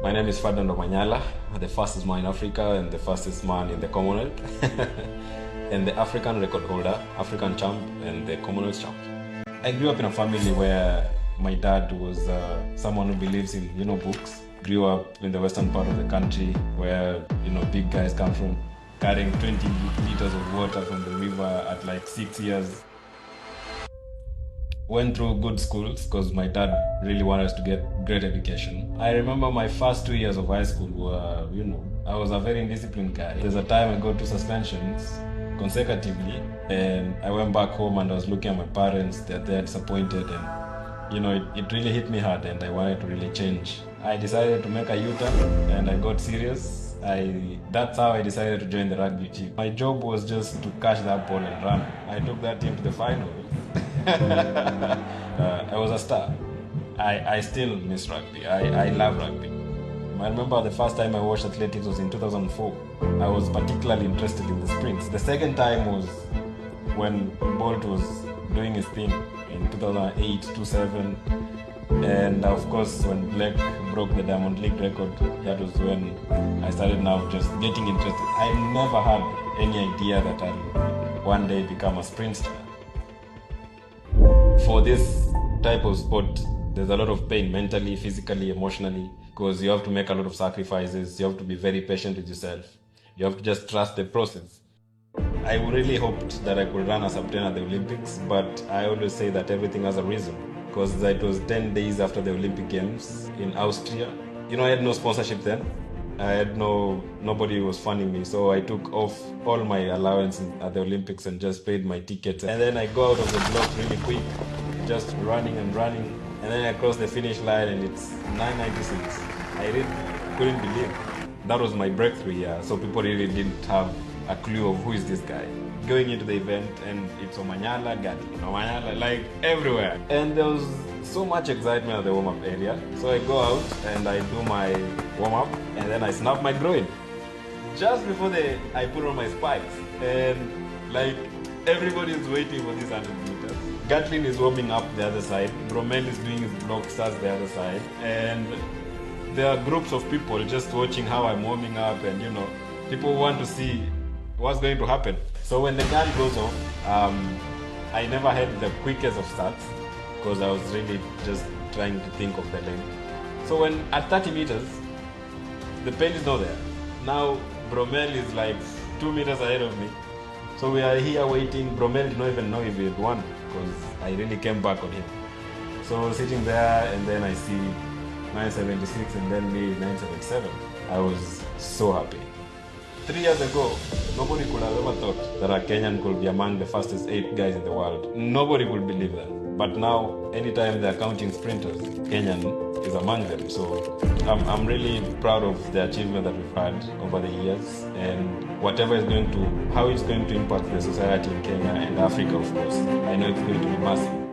My name is Omanyala, the fastest man in Africa and the fastest man in the Commonwealth, and the African record holder, African champ, and the Commonwealth champ. I grew up in a family where my dad was someone who believes in, books. Grew up in the western part of the country where, big guys come from, carrying 20 liters of water from the river at like 6 years. Went through good schools because my dad really wanted us to get great education. I remember my first 2 years of high school were, I was a very indisciplined guy. There's a time I got 2 suspensions consecutively, and I went back home and I was looking at my parents, they're disappointed, and it really hit me hard, and I wanted to really change. I decided to make a U-turn and I got serious. That's how I decided to join the rugby team. My job was just to catch that ball and run. I took that team to the finals. I was a star. I still miss rugby. I love rugby. I remember the first time I watched athletics was in 2004. I was particularly interested in the sprints. The second time was when Bolt was doing his thing in 2008, 2007. And of course, when Blake broke the Diamond League record, that was when I started now just getting interested. I never had any idea that I'll one day become a sprinter. For this type of sport, there's a lot of pain mentally, physically, emotionally, because you have to make a lot of sacrifices. You have to be very patient with yourself. You have to just trust the process. I really hoped that I could run a sub 10 at the Olympics, but I always say that everything has a reason, because it was 10 days after the Olympic Games in Austria. I had no sponsorship then. I had nobody was funding me, so I took off all my allowance at the Olympics and just paid my tickets. And then I go out of the block really quick, just running, and then I cross the finish line and it's 9:96. I really couldn't believe it. That was my breakthrough year, so people really didn't have a clue of who is this guy. Going into the event and it's Omanyala, Omanyala, like everywhere. And there was so much excitement at the warm-up area. So I go out and I do my warm-up and then I snap my groin. Just before I put on my spikes. And like everybody is waiting for this 100 meters. Gatlin is warming up the other side. Bromel is doing his block starts the other side. And there are groups of people just watching how I'm warming up, and people want to see what's going to happen. So when the gun goes off, I never had the quickest of starts because I was really just trying to think of the length. So when at 30 meters, the pain is not there. Now Bromel is like 2 meters ahead of me. So we are here waiting. Bromel did not even know if he had won because I really came back on him. So sitting there, and then I see 9:76 and then me 9:77. I was so happy. 3 years ago, nobody could have ever thought that a Kenyan could be among the fastest 8 guys in the world. Nobody would believe that. But now, anytime they're counting sprinters, Kenyan is among them. So I'm really proud of the achievement that we've had over the years, and how it's going to impact the society in Kenya and Africa, of course. I know it's going to be massive.